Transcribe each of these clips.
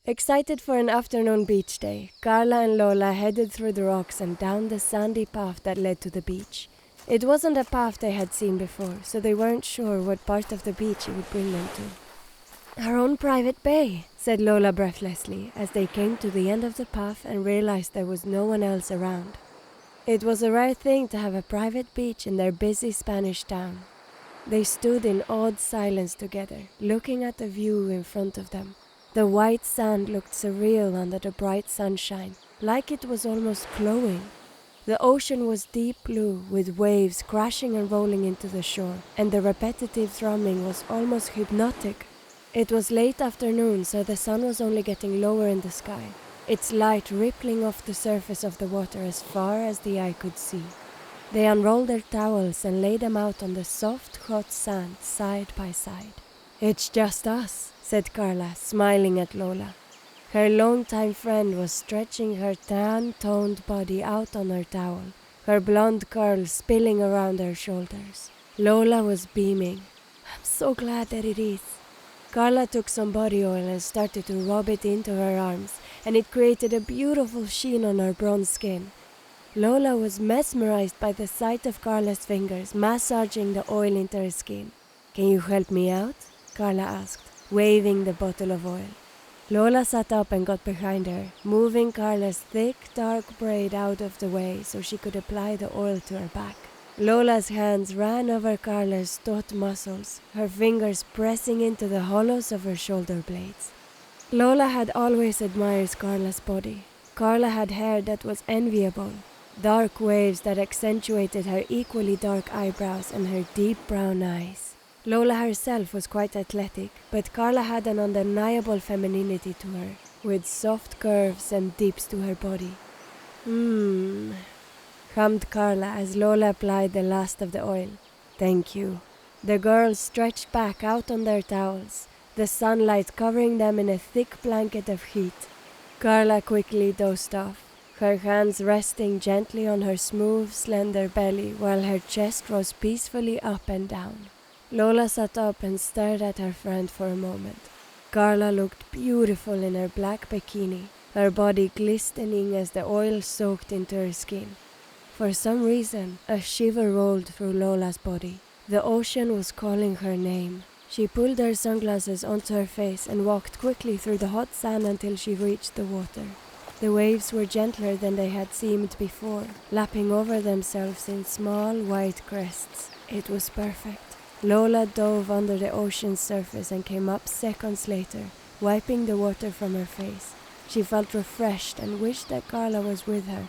Excited for an afternoon beach day, Carla and Lola headed through the rocks and down the sandy path that led to the beach. It wasn't a path they had seen before, so they weren't sure what part of the beach it would bring them to. "Our own private bay," said Lola breathlessly as they came to the end of the path and realized there was no one else around. It was a rare thing to have a private beach in their busy Spanish town. They stood in awed silence together, looking at the view in front of them. The white sand looked surreal under the bright sunshine, like it was almost glowing. The ocean was deep blue, with waves crashing and rolling into the shore, and the repetitive thrumming was almost hypnotic. It was late afternoon, so the sun was only getting lower in the sky, its light rippling off the surface of the water as far as the eye could see. They unrolled their towels and laid them out on the soft, hot sand side by side. "It's just us," said Carla, smiling at Lola. Her longtime friend was stretching her tan-toned body out on her towel, her blonde curls spilling around her shoulders. Lola was beaming. "I'm so glad that it is." Carla took some body oil and started to rub it into her arms, and it created a beautiful sheen on her bronze skin. Lola was mesmerized by the sight of Carla's fingers massaging the oil into her skin. "Can you help me out?" Carla asked, waving the bottle of oil. Lola sat up and got behind her, moving Carla's thick, dark braid out of the way so she could apply the oil to her back. Lola's hands ran over Carla's taut muscles, her fingers pressing into the hollows of her shoulder blades. Lola had always admired Carla's body. Carla had hair that was enviable, dark waves that accentuated her equally dark eyebrows and her deep brown eyes. Lola herself was quite athletic, but Carla had an undeniable femininity to her, with soft curves and dips to her body. Hummed Carla as Lola applied the last of the oil. "Thank you." The girls stretched back out on their towels, the sunlight covering them in a thick blanket of heat. Carla quickly dozed off, her hands resting gently on her smooth, slender belly while her chest rose peacefully up and down. Lola sat up and stared at her friend for a moment. Carla looked beautiful in her black bikini, her body glistening as the oil soaked into her skin. For some reason, a shiver rolled through Lola's body. The ocean was calling her name. She pulled her sunglasses onto her face and walked quickly through the hot sand until she reached the water. The waves were gentler than they had seemed before, lapping over themselves in small white crests. It was perfect. Lola dove under the ocean's surface and came up seconds later, wiping the water from her face. She felt refreshed and wished that Carla was with her.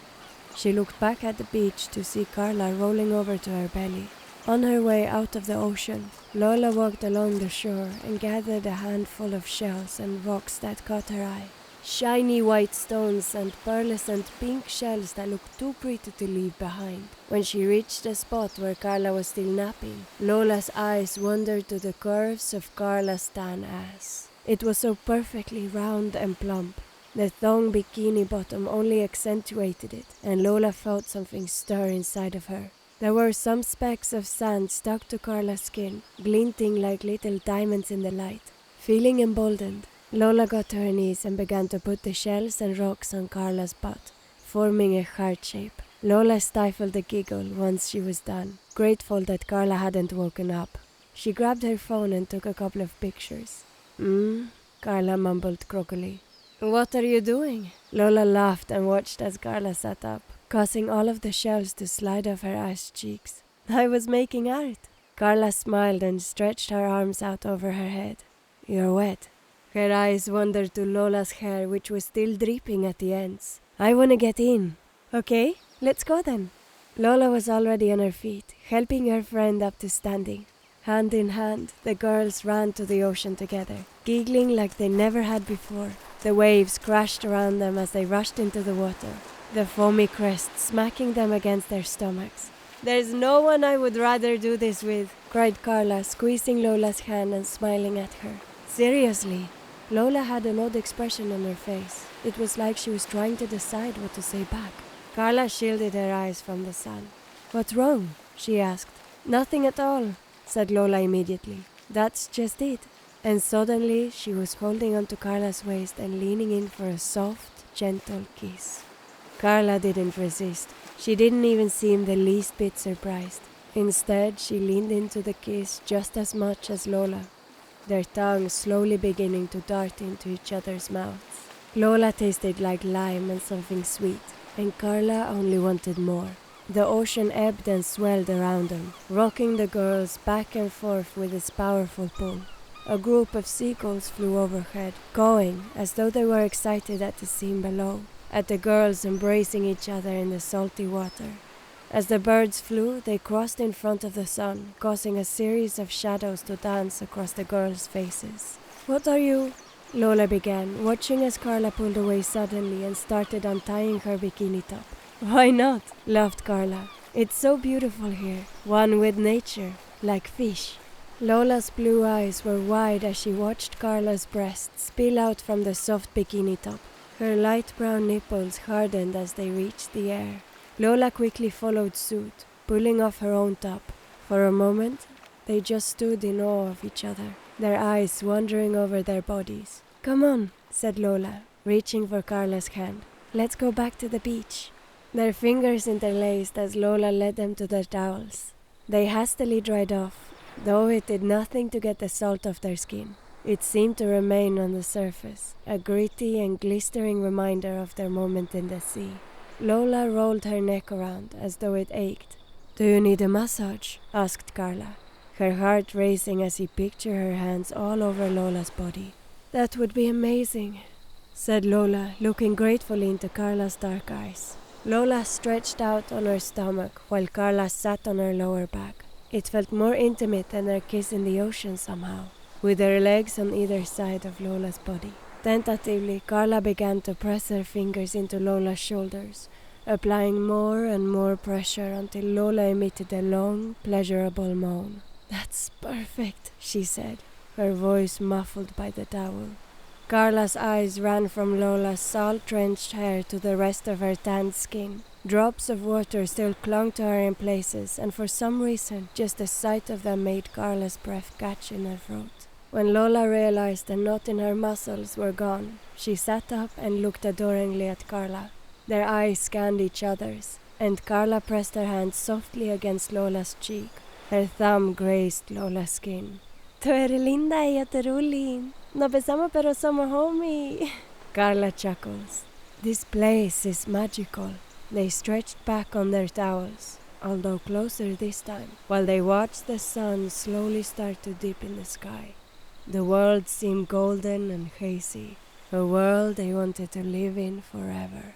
She looked back at the beach to see Carla rolling over to her belly. On her way out of the ocean, Lola walked along the shore and gathered a handful of shells and rocks that caught her eye. Shiny white stones and pearlescent pink shells that looked too pretty to leave behind. When she reached the spot where Carla was still napping, Lola's eyes wandered to the curves of Carla's tan ass. It was so perfectly round and plump. The thong bikini bottom only accentuated it, and Lola felt something stir inside of her. There were some specks of sand stuck to Carla's skin, glinting like little diamonds in the light. Feeling emboldened, Lola got to her knees and began to put the shells and rocks on Carla's butt, forming a heart shape. Lola stifled a giggle once she was done, grateful that Carla hadn't woken up. She grabbed her phone and took a couple of pictures. Carla mumbled croakily. "What are you doing?" Lola laughed and watched as Carla sat up, causing all of the shells to slide off her ass cheeks. "I was making art." Carla smiled and stretched her arms out over her head. "You're wet." Her eyes wandered to Lola's hair, which was still dripping at the ends. "I want to get in." "Okay, let's go then." Lola was already on her feet, helping her friend up to standing. Hand in hand, the girls ran to the ocean together, giggling like they never had before. The waves crashed around them as they rushed into the water, the foamy crest smacking them against their stomachs. "There's no one I would rather do this with," cried Carla, squeezing Lola's hand and smiling at her. "Seriously?" Lola had an odd expression on her face. It was like she was trying to decide what to say back. Carla shielded her eyes from the sun. "What's wrong?" she asked. "Nothing at all," said Lola immediately. "That's just it." And suddenly she was holding onto Carla's waist and leaning in for a soft, gentle kiss. Carla didn't resist. She didn't even seem the least bit surprised. Instead, she leaned into the kiss just as much as Lola, their tongues slowly beginning to dart into each other's mouths. Lola tasted like lime and something sweet, and Carla only wanted more. The ocean ebbed and swelled around them, rocking the girls back and forth with its powerful pull. A group of seagulls flew overhead, cawing as though they were excited at the scene below, at the girls embracing each other in the salty water. As the birds flew, they crossed in front of the sun, causing a series of shadows to dance across the girls' faces. "What are you?" Lola began, watching as Carla pulled away suddenly and started untying her bikini top. "Why not?" laughed Carla. "It's so beautiful here, one with nature, like fish." Lola's blue eyes were wide as she watched Carla's breasts spill out from the soft bikini top. Her light brown nipples hardened as they reached the air. Lola quickly followed suit, pulling off her own top. For a moment, they just stood in awe of each other, their eyes wandering over their bodies. "Come on," said Lola, reaching for Carla's hand. "Let's go back to the beach." Their fingers interlaced as Lola led them to their towels. They hastily dried off, though it did nothing to get the salt off their skin. It seemed to remain on the surface, a gritty and glistering reminder of their moment in the sea. Lola rolled her neck around as though it ached. "Do you need a massage?" asked Carla, her heart racing as he pictured her hands all over Lola's body. "That would be amazing," said Lola, looking gratefully into Carla's dark eyes. Lola stretched out on her stomach while Carla sat on her lower back. It felt more intimate than their kiss in the ocean somehow, with her legs on either side of Lola's body. Tentatively, Carla began to press her fingers into Lola's shoulders, applying more and more pressure until Lola emitted a long, pleasurable moan. "That's perfect," she said, her voice muffled by the towel. Carla's eyes ran from Lola's salt-drenched hair to the rest of her tanned skin. Drops of water still clung to her in places, and for some reason, just the sight of them made Carla's breath catch in her throat. When Lola realized the knot in her muscles were gone, she sat up and looked adoringly at Carla. Their eyes scanned each other's, and Carla pressed her hand softly against Lola's cheek. Her thumb grazed Lola's skin. "Tu eres linda y jätterolig. No besamos pero somos homie." Carla chuckles. "This place is magical." They stretched back on their towels, although closer this time, while they watched the sun slowly start to dip in the sky. The world seemed golden and hazy, a world they wanted to live in forever.